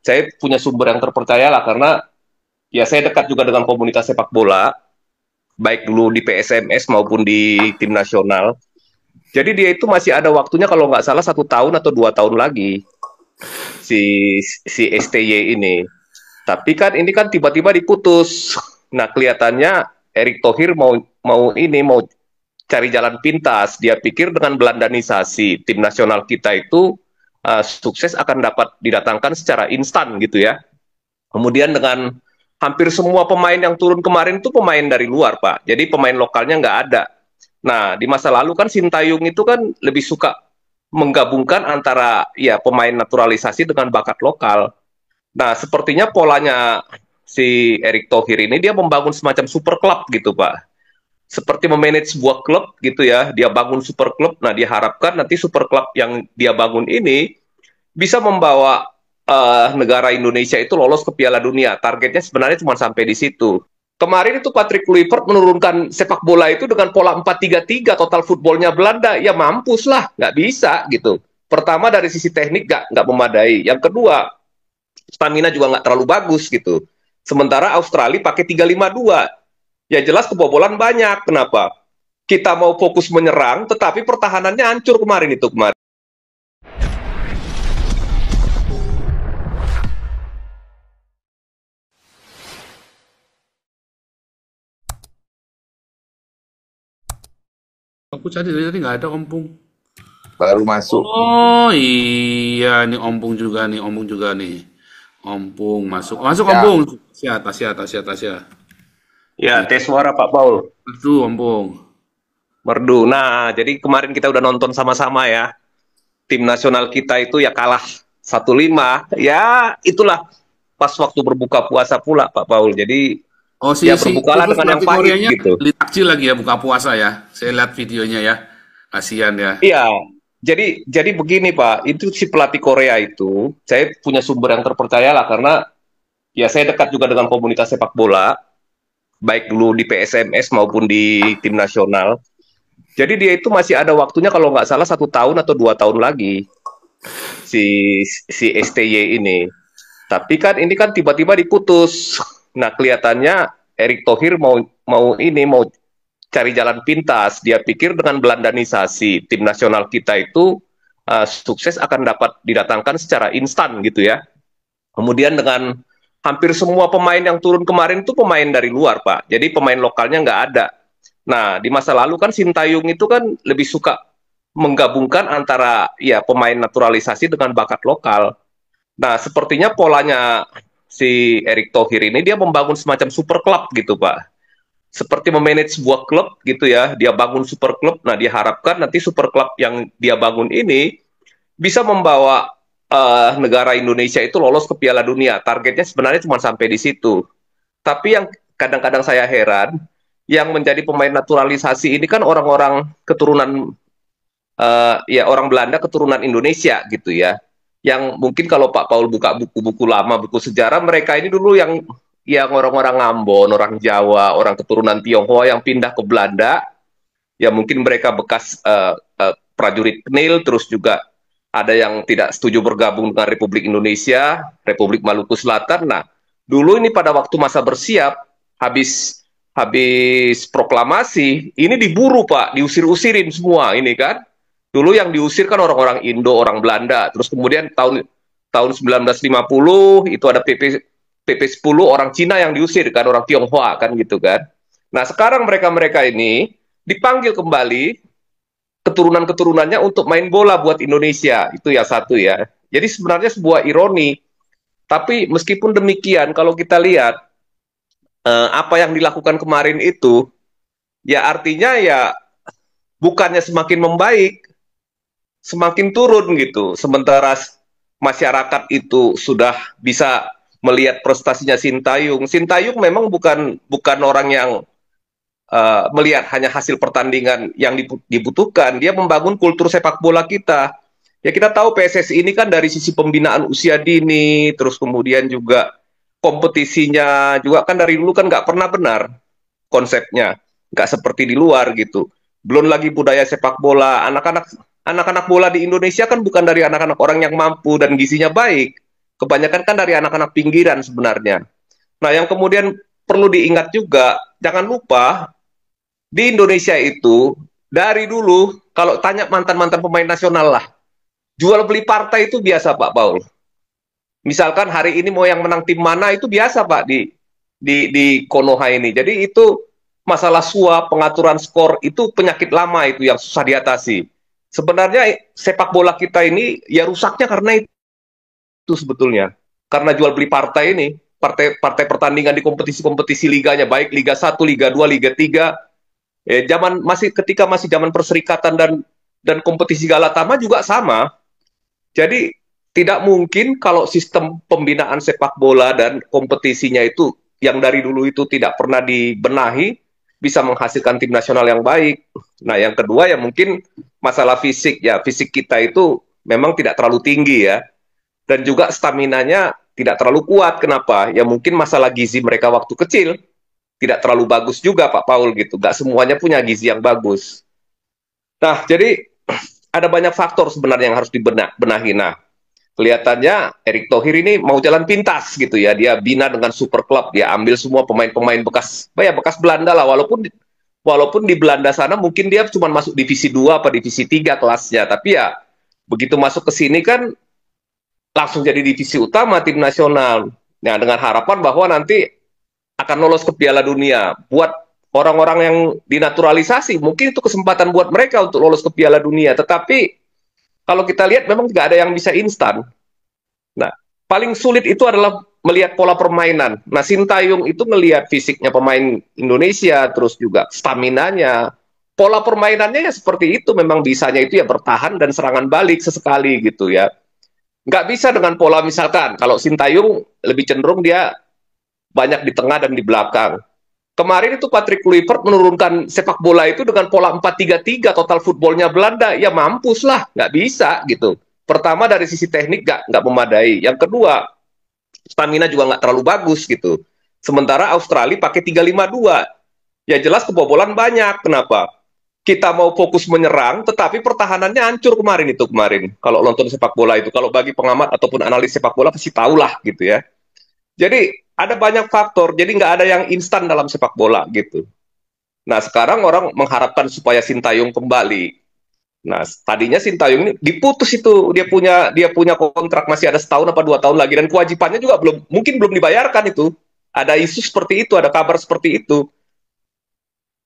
saya punya sumber yang terpercaya lah karena ya saya dekat juga dengan komunitas sepak bola, baik dulu di PSMS maupun di tim nasional. Jadi dia itu masih ada waktunya kalau nggak salah 1 tahun atau 2 tahun lagi si si STY ini. Tapi kan ini kan tiba-tiba diputus. Nah kelihatannya Erick Thohir mau cari jalan pintas. Dia pikir dengan Belandanisasi tim nasional kita itu sukses akan dapat didatangkan secara instan gitu ya. Kemudian dengan hampir semua pemain yang turun kemarin itu pemain dari luar, Pak. Jadi pemain lokalnya nggak ada. Nah, di masa lalu kan Sintayong itu kan lebih suka menggabungkan antara ya pemain naturalisasi dengan bakat lokal. Nah, sepertinya polanya si Erick Thohir ini dia membangun semacam super klub gitu, Pak. Seperti memanage sebuah klub gitu ya, dia bangun super klub. Nah, dia harapkan nanti super klub yang dia bangun ini bisa membawa negara Indonesia itu lolos ke Piala Dunia. Targetnya sebenarnya cuma sampai di situ. Kemarin itu Patrick Kluivert menurunkan sepak bola itu dengan pola 4-3-3, total footballnya Belanda. Ya mampus lah, nggak bisa gitu. Pertama dari sisi teknik nggak memadai. Yang kedua, stamina juga nggak terlalu bagus gitu. Sementara Australia pakai 3-5-2. Ya jelas kebobolan banyak. Kenapa? Kita mau fokus menyerang, tetapi pertahanannya hancur kemarin itu kemarin. Aku cari dari tadi nggak ada ompong. Baru masuk. Oh iya, nih ompong juga nih, ompong juga nih. Ompong masuk, masuk Ya, ompong. Tasya, Tasya, Tasya, Tasya. Ya, Iya, tes suara Pak Paul. itu ompong. Merdu. Nah, jadi kemarin kita udah nonton sama-sama ya. Tim nasional kita itu ya kalah 1-5. Ya, itulah pas waktu berbuka puasa pula Pak Paul. Jadi Oh si ya si berbukalah itu dengan yang pelatih pahit Koreanya gitu. beli takjil lagi ya buka puasa ya. Saya lihat videonya ya. Kasihan ya. Iya. Jadi begini Pak, itu si pelatih Korea itu, saya punya sumber yang terpercaya lah karena ya saya dekat juga dengan komunitas sepak bola, baik dulu di PSMS maupun di tim nasional. Jadi dia itu masih ada waktunya kalau nggak salah 1 tahun atau 2 tahun lagi si si STY ini. Tapi kan ini kan tiba-tiba diputus. Nah kelihatannya Erick Thohir mau cari jalan pintas. Dia pikir dengan Belandanisasi tim nasional kita itu sukses akan dapat didatangkan secara instan gitu ya. Kemudian dengan hampir semua pemain yang turun kemarin itu pemain dari luar, Pak. Jadi pemain lokalnya nggak ada. Nah, di masa lalu kan Sintayong itu kan lebih suka menggabungkan antara ya pemain naturalisasi dengan bakat lokal. Nah, sepertinya polanya si Erick Thohir ini dia membangun semacam super klub gitu, Pak. Seperti memanage sebuah klub gitu ya, dia bangun super klub. Nah, dia harapkan nanti super klub yang dia bangun ini bisa membawa negara Indonesia itu lolos ke Piala Dunia. Targetnya sebenarnya cuma sampai di situ. Tapi yang kadang-kadang saya heran, yang menjadi pemain naturalisasi ini kan orang-orang keturunan ya orang Belanda keturunan Indonesia gitu ya. Yang mungkin kalau Pak Paul buka buku-buku lama, buku sejarah, mereka ini dulu yang orang-orang Ambon, orang Jawa, orang keturunan Tionghoa yang pindah ke Belanda, ya mungkin mereka bekas prajurit Knil, terus juga ada yang tidak setuju bergabung dengan Republik Indonesia, Republik Maluku Selatan. Nah, dulu ini pada waktu masa bersiap, habis habis proklamasi, ini diburu Pak, diusir-usirin semua ini kan. Dulu yang diusir kan orang-orang Indo, orang Belanda. Terus kemudian tahun tahun 1950 itu ada PP 10 orang Cina yang diusir kan, orang Tionghoa kan gitu kan. Nah, sekarang mereka-mereka ini dipanggil kembali keturunan-keturunannya untuk main bola buat Indonesia. Itu ya satu ya. Jadi sebenarnya sebuah ironi. Tapi meskipun demikian, kalau kita lihat apa yang dilakukan kemarin itu, ya artinya ya bukannya semakin membaik, semakin turun gitu. Sementara masyarakat itu sudah bisa melihat prestasinya Sintayong. Sintayong memang bukan bukan orang yang melihat hanya hasil pertandingan yang dibutuhkan. Dia membangun kultur sepak bola kita. Ya kita tahu PSSI ini kan dari sisi pembinaan usia dini, terus kemudian juga kompetisinya juga kan dari dulu kan nggak pernah benar konsepnya, nggak seperti di luar gitu. Belum lagi budaya sepak bola, anak-anak bola di Indonesia kan bukan dari anak-anak orang yang mampu dan gizinya baik. Kebanyakan kan dari anak-anak pinggiran sebenarnya. Nah, yang kemudian perlu diingat juga, jangan lupa di Indonesia itu dari dulu kalau tanya mantan-mantan pemain nasional lah, jual beli partai itu biasa Pak Paul. Misalkan hari ini mau yang menang tim mana itu biasa Pak di Konoha ini. Jadi itu masalah suap, pengaturan skor itu penyakit lama itu yang susah diatasi. Sebenarnya sepak bola kita ini ya rusaknya karena itu sebetulnya. Karena jual beli partai ini, partai pertandingan di kompetisi-kompetisi liganya baik Liga 1, Liga 2, Liga 3. Zaman masih ketika masih zaman perserikatan dan kompetisi Galatama juga sama. Jadi tidak mungkin kalau sistem pembinaan sepak bola dan kompetisinya itu yang dari dulu itu tidak pernah dibenahi bisa menghasilkan tim nasional yang baik. Nah, yang kedua ya mungkin masalah fisik ya, fisik kita itu memang tidak terlalu tinggi ya. Dan juga staminanya tidak terlalu kuat. Kenapa? Ya mungkin masalah gizi mereka waktu kecil tidak terlalu bagus juga Pak Paul gitu. Gak semuanya punya gizi yang bagus. Nah, jadi ada banyak faktor sebenarnya yang harus dibenahi. Nah, kelihatannya Erick Thohir ini mau jalan pintas gitu ya. Dia bina dengan super club, dia ambil semua pemain-pemain bekas, ya bekas Belanda lah. Walaupun di Belanda sana mungkin dia cuma masuk divisi 2 apa divisi 3 kelasnya, tapi ya begitu masuk ke sini kan langsung jadi divisi utama tim nasional. Nah, dengan harapan bahwa nanti akan lolos ke Piala Dunia. Buat orang-orang yang dinaturalisasi, mungkin itu kesempatan buat mereka untuk lolos ke Piala Dunia. Tetapi kalau kita lihat memang tidak ada yang bisa instan. Nah, paling sulit itu adalah melihat pola permainan. Nah, Sintayong itu melihat fisiknya pemain Indonesia, terus juga staminanya, pola permainannya ya seperti itu. Memang bisanya itu ya bertahan dan serangan balik sesekali gitu ya. Nggak bisa dengan pola misalkan, kalau Sintayong lebih cenderung dia banyak di tengah dan di belakang. Kemarin itu Patrick Kluivert menurunkan sepak bola itu dengan pola 4-3-3 total footballnya Belanda. Ya mampus lah, nggak bisa gitu. Pertama dari sisi teknik nggak memadai. Yang kedua, stamina juga nggak terlalu bagus gitu. Sementara Australia pakai 3-5-2. Ya jelas kebobolan banyak. Kenapa? Kita mau fokus menyerang, tetapi pertahanannya hancur kemarin. Kalau nonton sepak bola itu, kalau bagi pengamat ataupun analis sepak bola pasti tahulah gitu ya. Jadi ada banyak faktor, jadi nggak ada yang instan dalam sepak bola gitu. Nah sekarang orang mengharapkan supaya Sintayong kembali. Nah tadinya Sintayong ini diputus itu, dia punya kontrak masih ada setahun apa 2 tahun lagi dan kewajibannya juga belum dibayarkan itu. Ada isu seperti itu, ada kabar seperti itu.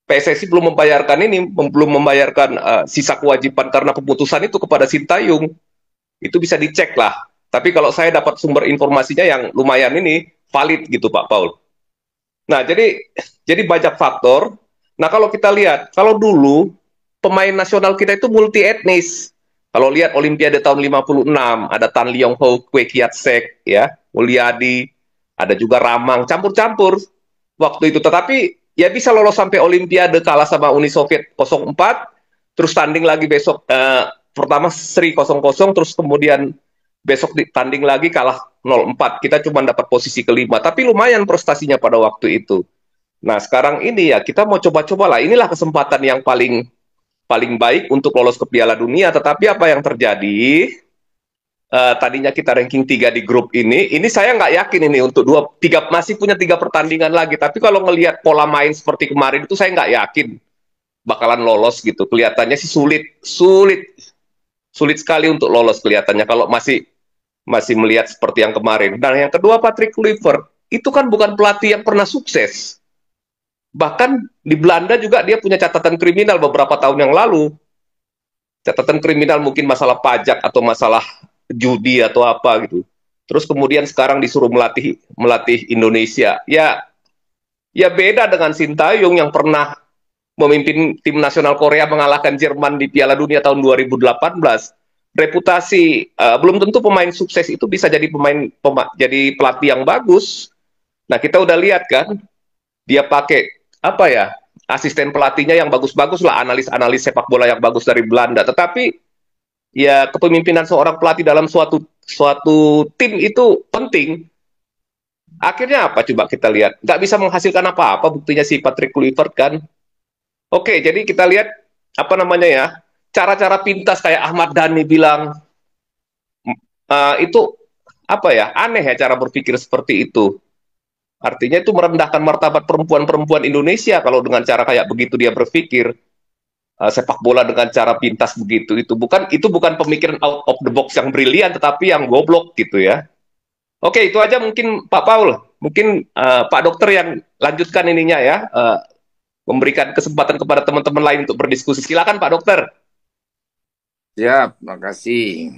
PSSI belum membayarkan sisa kewajiban karena pemutusan itu kepada Sintayong. Itu bisa dicek lah. Tapi kalau saya dapat sumber informasinya yang lumayan ini valid gitu Pak Paul. Nah, jadi banyak faktor. Nah, kalau kita lihat, kalau dulu pemain nasional kita itu multi etnis. Kalau lihat Olimpiade tahun 56, ada Tan Liong Ho, Kwe Kiat Sek, ya, Mulyadi, ada juga Ramang, campur-campur waktu itu. Tetapi ya bisa lolos sampai Olimpiade kalah sama Uni Soviet 04, terus tanding lagi besok pertama seri 0-0, terus kemudian besok ditanding lagi kalah 0-4. Kita cuma dapat posisi kelima, tapi lumayan prestasinya pada waktu itu. Nah, sekarang ini ya kita mau coba-coba lah. Inilah kesempatan yang paling baik untuk lolos ke Piala Dunia. Tetapi apa yang terjadi? Tadinya kita ranking 3 di grup ini saya nggak yakin ini untuk masih punya 3 pertandingan lagi. Tapi kalau ngelihat pola main seperti kemarin itu saya nggak yakin bakalan lolos gitu. Kelihatannya sih sulit sekali untuk lolos kelihatannya kalau masih melihat seperti yang kemarin. Dan yang kedua Patrick Kluivert itu kan bukan pelatih yang pernah sukses. Bahkan di Belanda juga dia punya catatan kriminal beberapa tahun yang lalu. Catatan kriminal mungkin masalah pajak atau masalah judi atau apa gitu. Terus kemudian sekarang disuruh melatih Indonesia. Ya beda dengan Sintayong yang pernah memimpin tim nasional Korea mengalahkan Jerman di Piala Dunia tahun 2018. Reputasi belum tentu pemain sukses itu bisa jadi jadi pelatih yang bagus. Nah, kita udah lihat kan dia pakai apa ya? Asisten pelatihnya yang bagus-bagus lah, analis sepak bola yang bagus dari Belanda. Tetapi ya kepemimpinan seorang pelatih dalam suatu tim itu penting. Akhirnya apa coba kita lihat? Nggak bisa menghasilkan apa-apa buktinya si Patrick Kluivert kan. Oke, jadi kita lihat apa namanya ya? Cara-cara pintas kayak Ahmad Dhani bilang itu apa ya, aneh ya cara berpikir seperti itu. Artinya itu merendahkan martabat perempuan-perempuan Indonesia kalau dengan cara kayak begitu dia berpikir. Sepak bola dengan cara pintas begitu, itu bukan pemikiran out of the box yang brilian, tetapi yang goblok gitu ya. Oke, itu aja mungkin Pak Paul. Mungkin Pak Dokter yang lanjutkan ininya ya, memberikan kesempatan kepada teman-teman lain untuk berdiskusi. Silakan Pak Dokter. Siap, makasih.